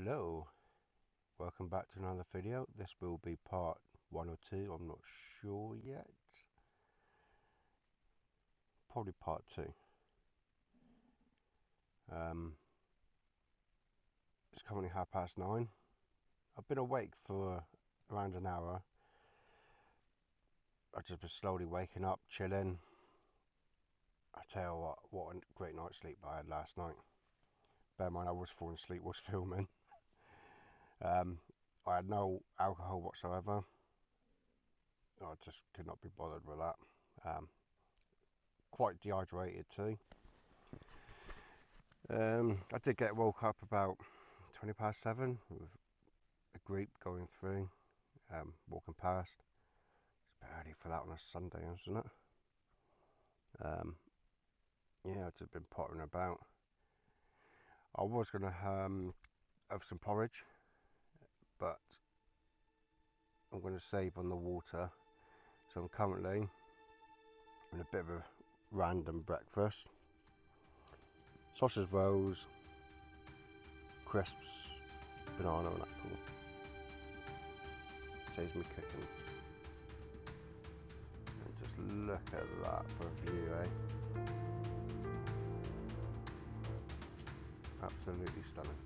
Hello, welcome back to another video. This will be part 1 or 2, I'm not sure yet. Probably part 2. It's currently 9:30. I've been awake for around an hour. I've just been slowly waking up, chilling. I tell you what a great night's sleep I had last night. Bear in mind I was falling asleep, was filming. I had no alcohol whatsoever. I just could not be bothered with that. Quite dehydrated too. I did get woke up about 7:20 with a group going through, walking past. It's a bit early for that on a Sunday, isn't it? Yeah, I've just been pottering about. I was going to have some porridge, but I'm going to save on the water. So I'm currently in a bit of a random breakfast. Sausage rolls, crisps, banana and apple. Saves me cooking. And just look at that for a view, eh? Absolutely stunning.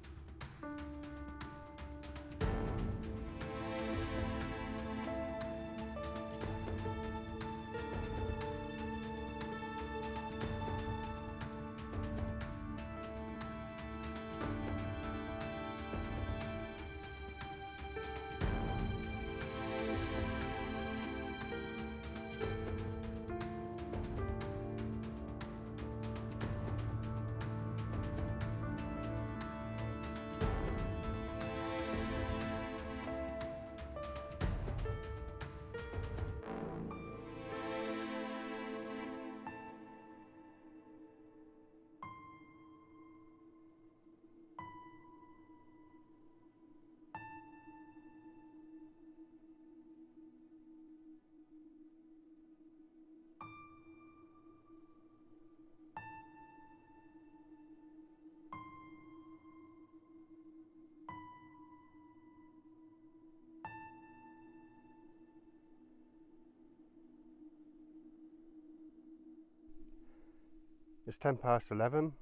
It's 11:10.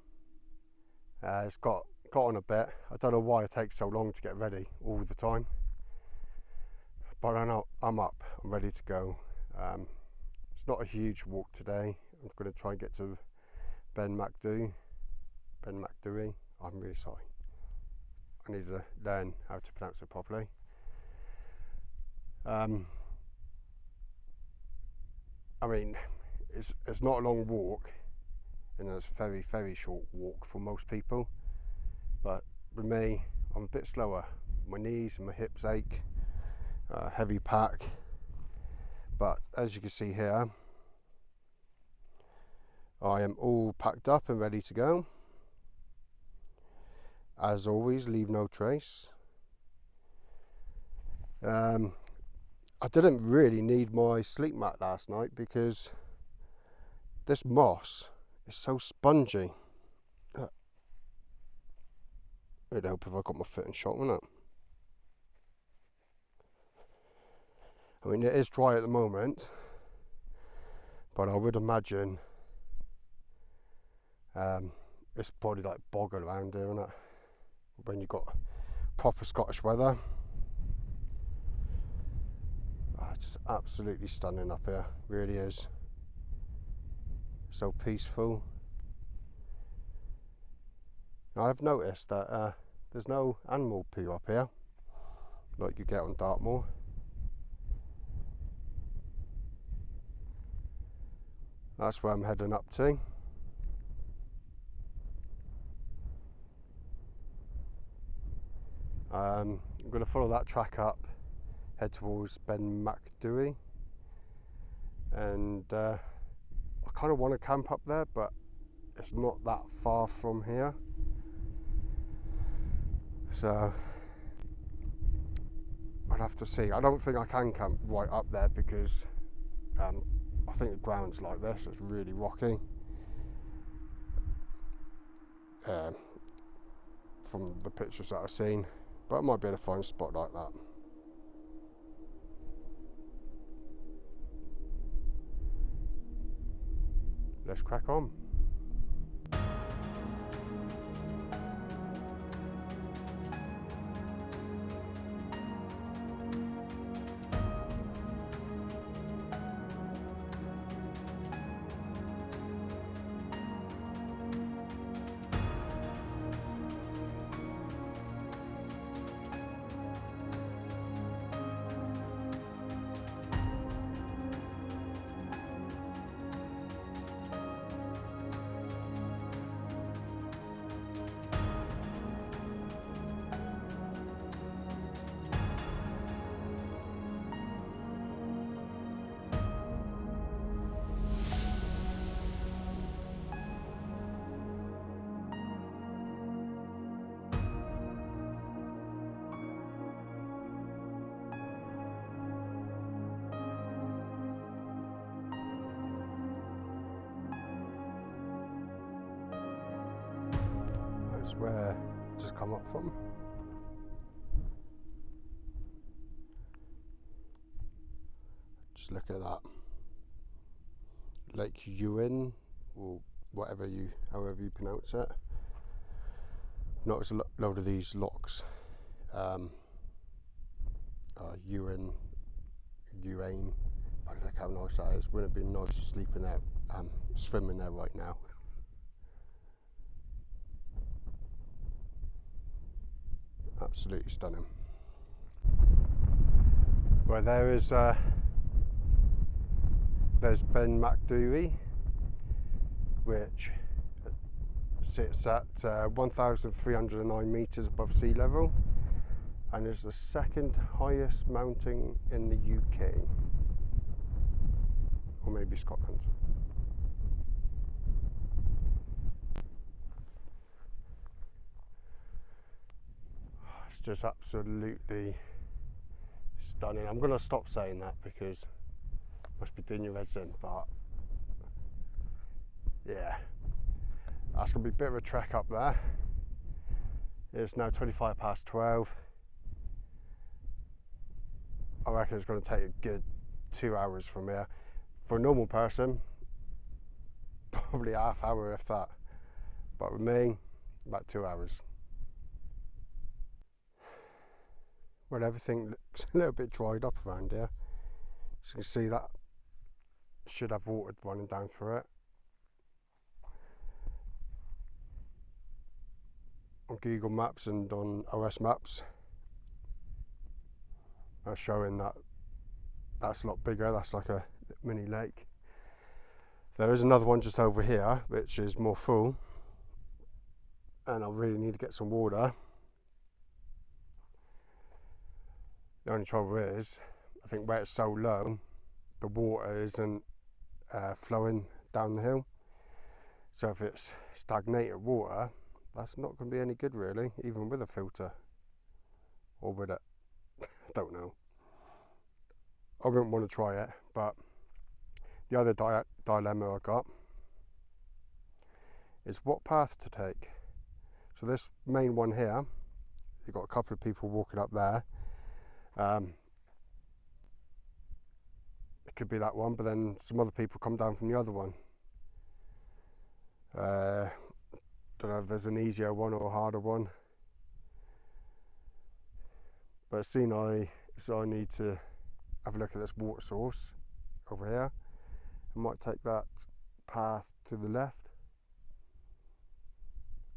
It's got on a bit. I don't know why it takes so long to get ready all the time, but I know I'm up. I'm ready to go. It's not a huge walk today. I'm going to try and get to macdui. I'm really sorry. I need to learn how to pronounce it properly. I mean, it's not a long walk. And it's a very, very short walk for most people, but with me, I'm a bit slower. My knees and my hips ache, heavy pack, but as you can see here, I am all packed up and ready to go. As always, leave no trace. I didn't really need my sleep mat last night because this moss, it's so spongy. It'd help if I got my foot in shot, wouldn't it? I mean, it is dry at the moment, but I would imagine it's probably like bogging around here, isn't it? When you've got proper Scottish weather. Oh, it's just absolutely stunning up here, really is. So peaceful. Now, I've noticed that there's no animal poo up here like you get on Dartmoor. That's where I'm heading up to. I'm going to follow that track up, head towards macdui, and I kind of want to camp up there, but it's not that far from here, so I'll have to see. I don't think I can camp right up there because I think the ground's like this. It's really rocky. From the pictures that I've seen, but I might be able to find a spot like that. Let's crack on. That's where I just come up from. Just look at that. Lake Ewan, or however you pronounce it. Notice a load of these locks. Ewan, but look how nice that is. Wouldn't it be nice to sleep in there, swimming there right now. Absolutely stunning. Well, there's Ben macdui, which sits at 1,309 metres above sea level, and is the second highest mountain in the UK, or maybe Scotland. It's just absolutely stunning. I'm going to stop saying that because I must be doing your heads in, but yeah, that's going to be a bit of a trek up there. It's now 25 past 12. I reckon it's going to take a good 2 hours from here. For a normal person, probably half hour if that, but with me, about 2 hours. Well, everything looks a little bit dried up around here. So you can see that should have water running down through it. On Google Maps and on OS Maps, are showing that that's a lot bigger. That's like a mini lake. There is another one just over here, which is more full, and I really need to get some water. The only trouble is, I think where it's so low, the water isn't flowing down the hill. So if it's stagnated water, that's not going to be any good really, even with a filter. Or with it. I don't know. I wouldn't want to try it, but the other dilemma I got is what path to take. So this main one here, you've got a couple of people walking up there. It could be that one, but then some other people come down from the other one. Don't know if there's an easier one or a harder one, but seeing I need to have a look at this water source over here. I might take that path to the left.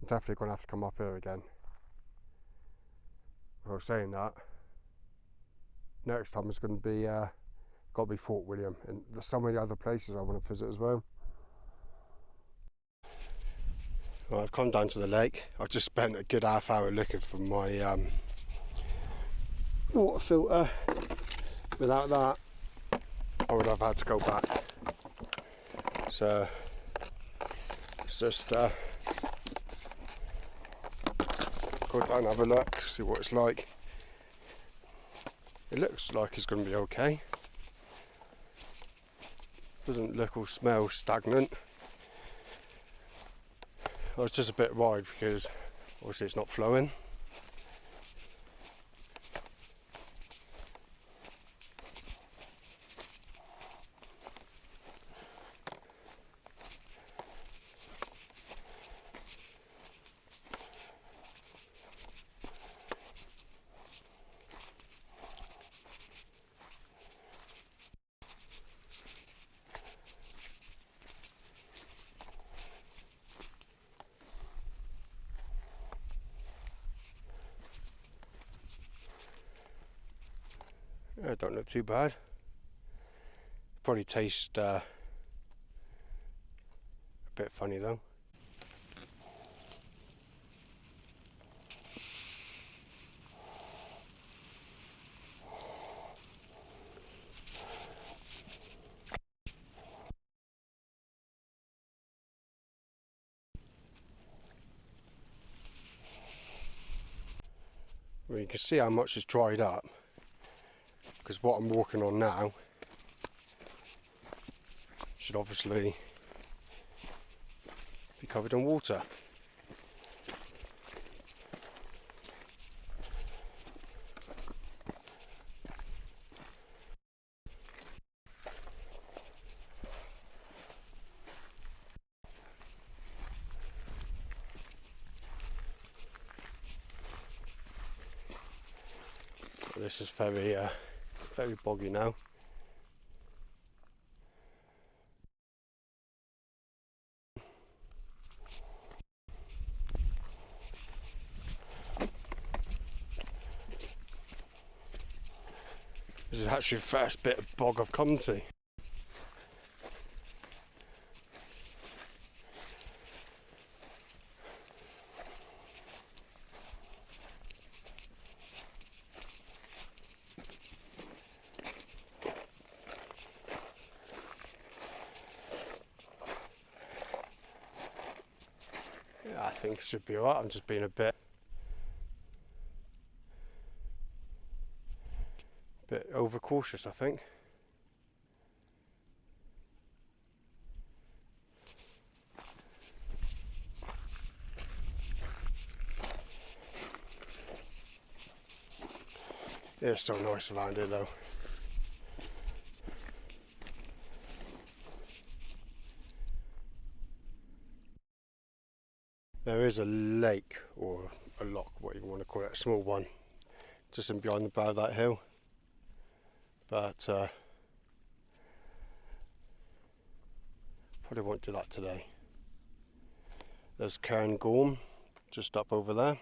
I'm definitely going to have to come up here again. Well, saying that, next time it's going to be got to be Fort William, and there's so many other places I want to visit as well. Well, I've come down to the lake. I've just spent a good half hour looking for my water filter. Without that, I would have had to go back. So let's just go down and have a look, see what it's like. It looks like it's going to be okay. Doesn't look or smell stagnant. I was just a bit worried because obviously it's not flowing. Don't look too bad. Probably taste a bit funny though. Well, you can see how much is dried up, because what I'm walking on now should obviously be covered in water. This is very boggy now. This is actually the first bit of bog I've come to. Yeah, I think it should be alright. I'm just being a bit overcautious, I think. Yeah, it's so nice around here though. There is a lake, or a loch, what you want to call it, a small one, just in behind the brow of that hill. But probably won't do that today. There's Cairngorm, just up over there.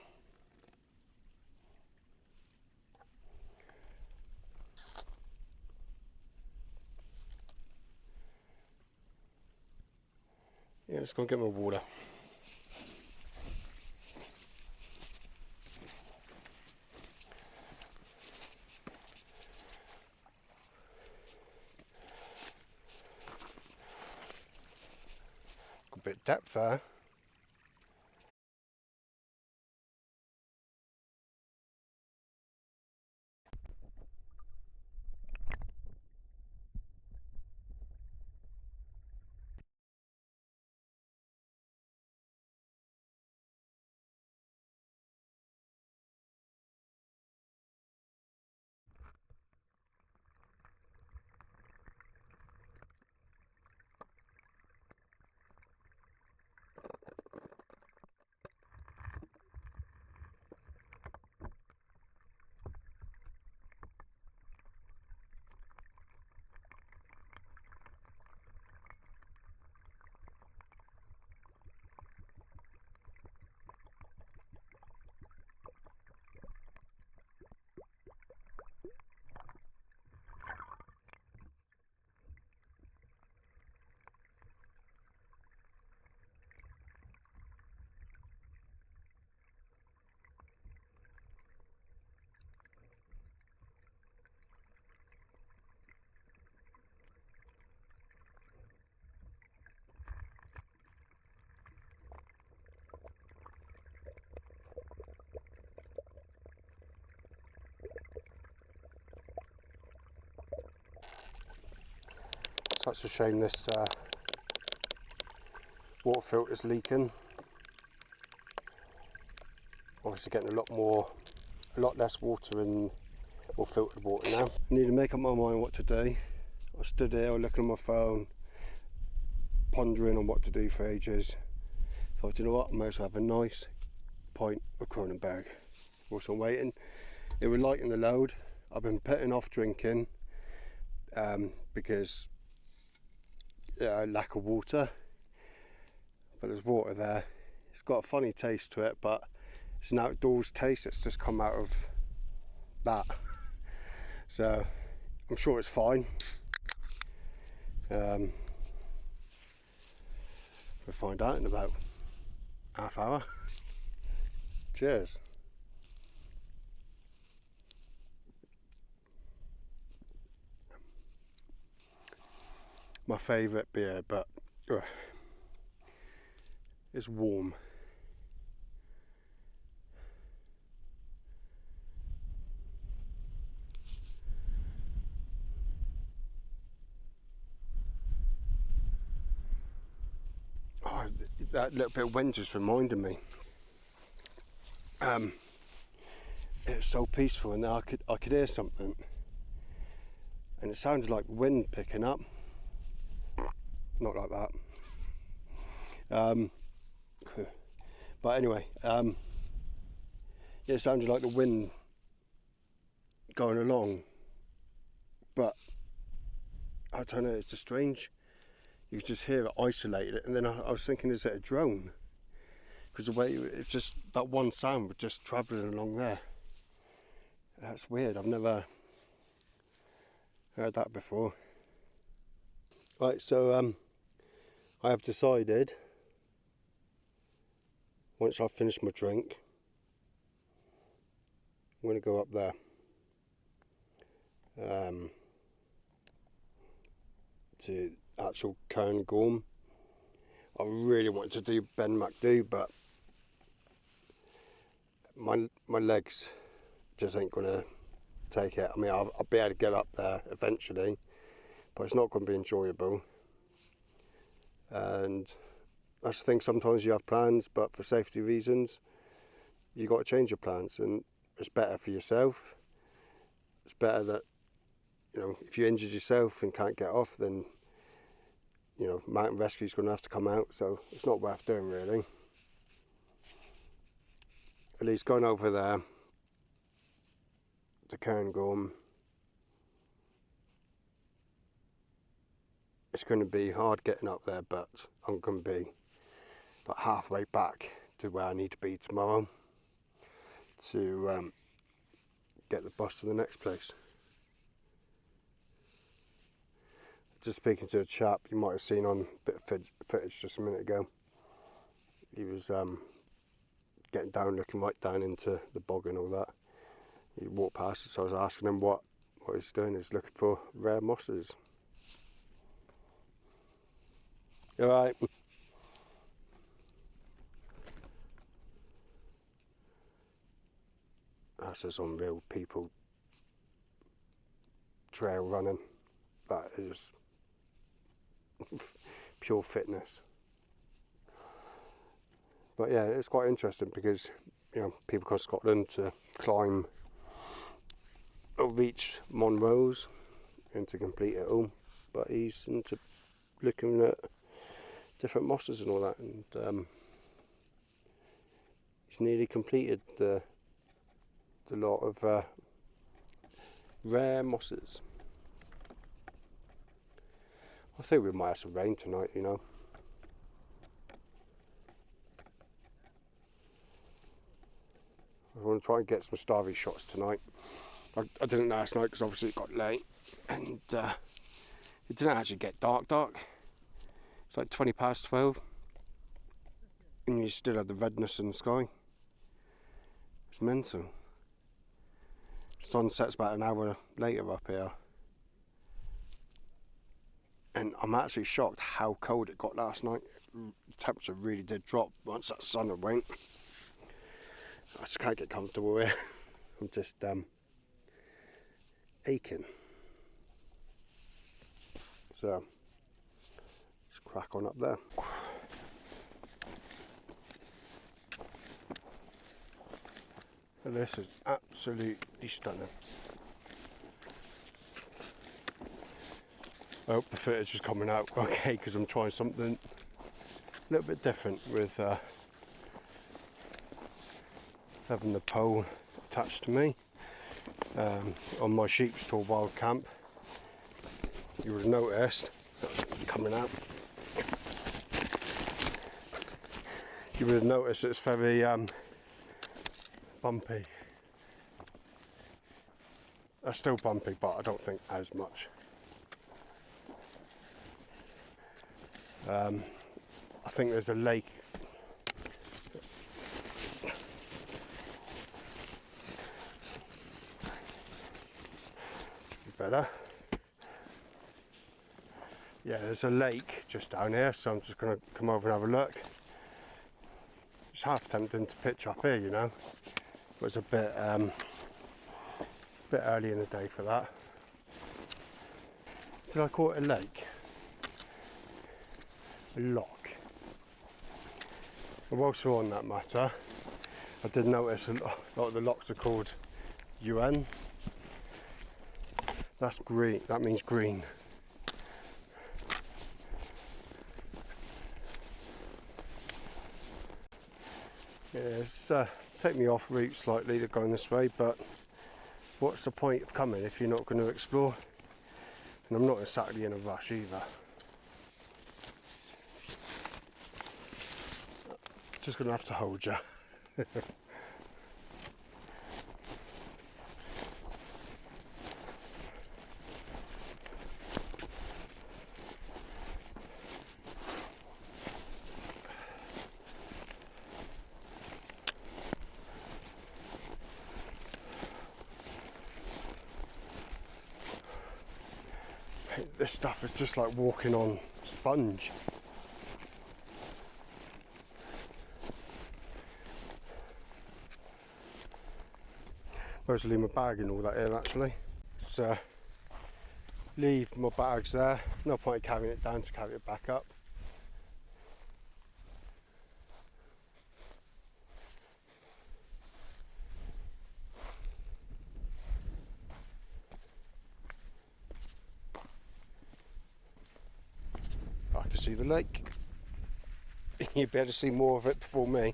Yeah, let's go get my water. Got a bit of depth there. Such a shame this water filter is leaking. Obviously getting a lot less water in, or filtered water now. I need to make up my mind what to do. I stood here looking at my phone, pondering on what to do for ages. Thought, you know what, I might as well have a nice pint of Kronenberg. Also waiting. It would lighten the load. I've been putting off drinking because lack of water, but there's water there. It's got a funny taste to it, but it's an outdoors taste. It's just come out of that. So I'm sure it's fine. We'll find out in about half hour. Cheers. My favourite beer, but it's warm. Oh, that little bit of wind just reminded me. It was so peaceful, and I could hear something, and it sounded like wind picking up. Not like that. But anyway, yeah, it sounded like the wind going along, but I don't know, it's just strange. You could just hear it isolated, and then I was thinking, is it a drone? Because the way it's just that one sound was just travelling along there. That's weird. I've never heard that before. Right, so I have decided, once I've finished my drink, I'm going to go up there. To actual Cairngorm. I really wanted to do Ben macdui, but my legs just ain't gonna take it. I mean, I'll be able to get up there eventually, but it's not going to be enjoyable. And that's the thing, sometimes you have plans, but for safety reasons you got to change your plans, and it's better for yourself. It's better that, you know, if you injured yourself and can't get off, then, you know, mountain rescue's going to have to come out, so it's not worth doing really. At least going over there to Cairngorm, it's going to be hard getting up there, but I'm going to be like halfway back to where I need to be tomorrow to get the bus to the next place. Just speaking to a chap you might have seen on a bit of footage just a minute ago. He was getting down, looking right down into the bog and all that. He walked past it, so I was asking him what he's doing. He's looking for rare mosses. Alright. That's just unreal, people trail running. That is pure fitness. But yeah, it's quite interesting because, you know, people come to Scotland to climb or reach Monroe's and to complete it all, but he's into looking at different mosses and all that, and he's nearly completed the lot of rare mosses. I think we might have some rain tonight, you know. I want to try and get some starry shots tonight. I didn't last night because obviously it got late, and it didn't actually get dark. It's like 20 past 12, and you still have the redness in the sky. It's mental. Sun sets about an hour later up here, and I'm actually shocked how cold it got last night. The temperature really did drop once that sun had went. I just can't get comfortable here. I'm just aching. So let's crack on up there. And this is absolutely stunning. I hope the footage is coming out okay, because I'm trying something a little bit different with having the pole attached to me on my sheep's to a wild camp. You would have noticed coming out. You would have noticed it's very bumpy. They're still bumpy, but I don't think as much. I think there's a lake. Should be better. Yeah, there's a lake just down here, so I'm just going to come over and have a look. It's half tempting to pitch up here, you know. It was a bit early in the day for that. Did I call it a lake? A lock. And whilst we're on that matter, I did notice a lot of the locks are called UN. That's green, that means green. Yeah, it's take me off route slightly, they're going this way, but what's the point of coming if you're not going to explore? And I'm not exactly in a rush either. Just going to have to hold you. This stuff is just like walking on sponge. Where's leave my bag and all that here actually. So leave my bags there. No point in carrying it down to carry it back up. I can see the lake. You better see more of it before me.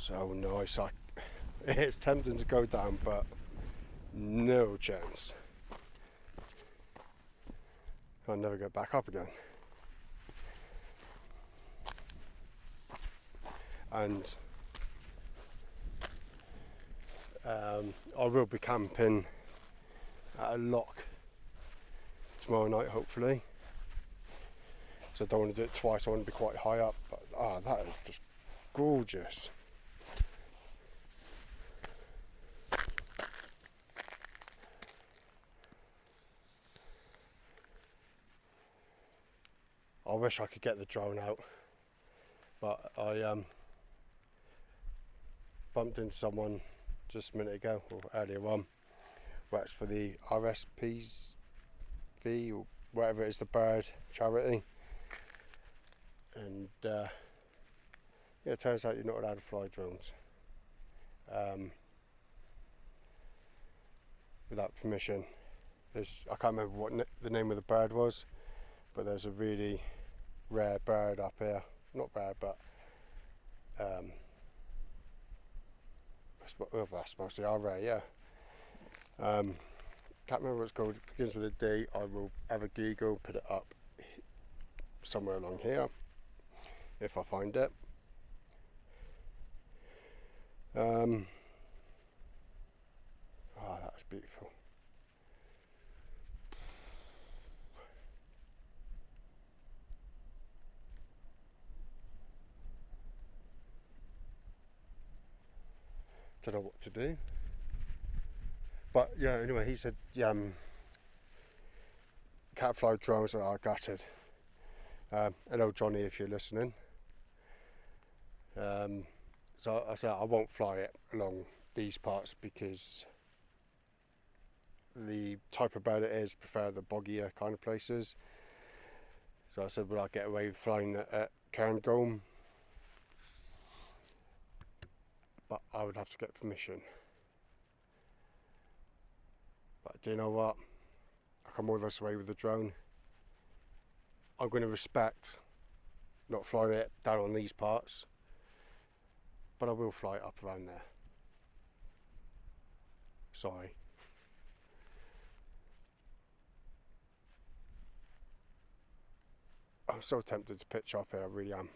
So nice. It's tempting to go down, but no chance. I'll never get back up again. And I will be camping at a lock tomorrow night, hopefully. So I don't want to do it twice. I want to be quite high up. But that is just gorgeous. I wish I could get the drone out, but I bumped into someone just a minute ago, or earlier on, works for the RSPV or whatever it is, the bird charity, and yeah, it turns out you're not allowed to fly drones without permission. I can't remember what the name of the bird was, but there's a really rare bird up here. Not rare, but I suppose they are rare, yeah. Can't remember what it's called. It begins with a D. I will have a Google, put it up somewhere along here if I find it. That's beautiful. Don't know what to do, but yeah, anyway, he said can't fly drones are gutted. Hello Johnny, if you're listening. So I said I won't fly it along these parts because the type of bird it is prefer the boggier kind of places. So I said, will I get away with flying at Cairngorm? But I would have to get permission. But do you know what? I come all this way with the drone. I'm going to respect not flying it down on these parts, but I will fly it up around there. Sorry. I'm so tempted to pitch up here, I really am.